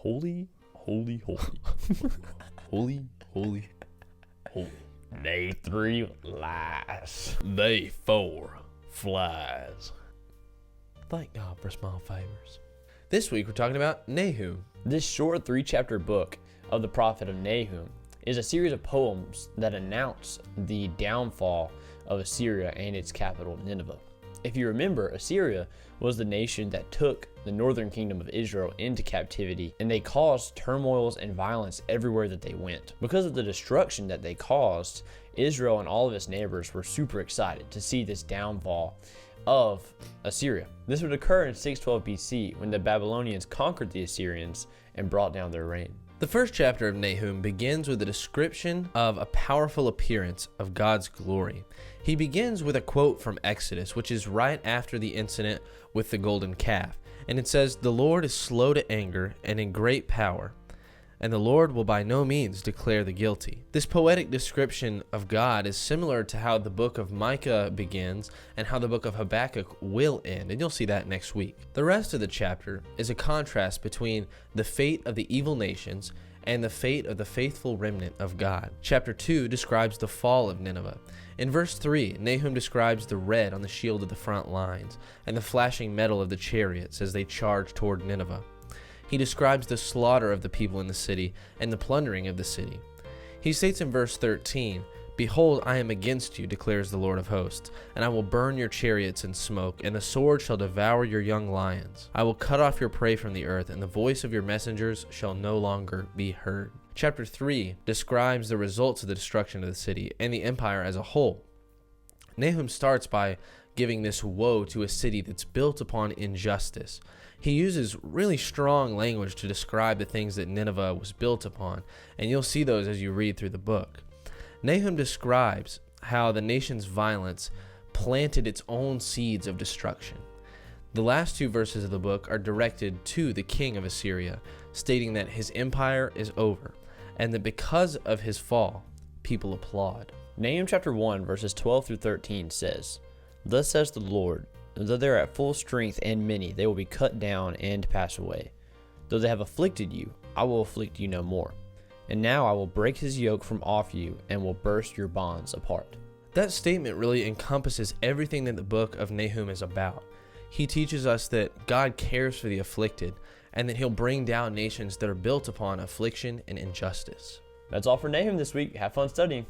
Holy, holy, holy. Holy, holy, holy. Day 3 lies. Day 4 flies. Thank God for small favors. This week we're talking about Nahum. This short 3-chapter book of the prophet of Nahum is a series of poems that announce the downfall of Assyria and its capital, Nineveh. If you remember, Assyria was the nation that took the northern kingdom of Israel into captivity, and they caused turmoils and violence everywhere that they went. Because of the destruction that they caused, Israel and all of its neighbors were super excited to see this downfall of Assyria. This would occur in 612 BC when the Babylonians conquered the Assyrians and brought down their reign. The first chapter of Nahum begins with a description of a powerful appearance of God's glory. He begins with a quote from Exodus, which is right after the incident with the golden calf. And it says, "The Lord is slow to anger and in great power, and the Lord will by no means declare the guilty." This poetic description of God is similar to how the book of Micah begins and how the book of Habakkuk will end, and you'll see that next week. The rest of the chapter is a contrast between the fate of the evil nations and the fate of the faithful remnant of God. Chapter 2 describes the fall of Nineveh. In verse 3, Nahum describes the red on the shield of the front lines and the flashing metal of the chariots as they charge toward Nineveh. He describes the slaughter of the people in the city and the plundering of the city. He states in verse 13, "Behold, I am against you, declares the Lord of hosts, and I will burn your chariots in smoke, and the sword shall devour your young lions. I will cut off your prey from the earth, and the voice of your messengers shall no longer be heard." Chapter 3 describes the results of the destruction of the city and the empire as a whole. Nahum starts by giving this woe to a city that's built upon injustice. He uses really strong language to describe the things that Nineveh was built upon, and you'll see those as you read through the book. Nahum describes how the nation's violence planted its own seeds of destruction. The last 2 verses of the book are directed to the king of Assyria, stating that his empire is over, and that because of his fall, people applaud. Nahum chapter 1 verses 12 through 13 says, "Thus says the Lord, though they are at full strength and many, they will be cut down and pass away. Though they have afflicted you, I will afflict you no more. And now I will break his yoke from off you and will burst your bonds apart." That statement really encompasses everything that the book of Nahum is about. He teaches us that God cares for the afflicted and that he'll bring down nations that are built upon affliction and injustice. That's all for Nahum this week. Have fun studying.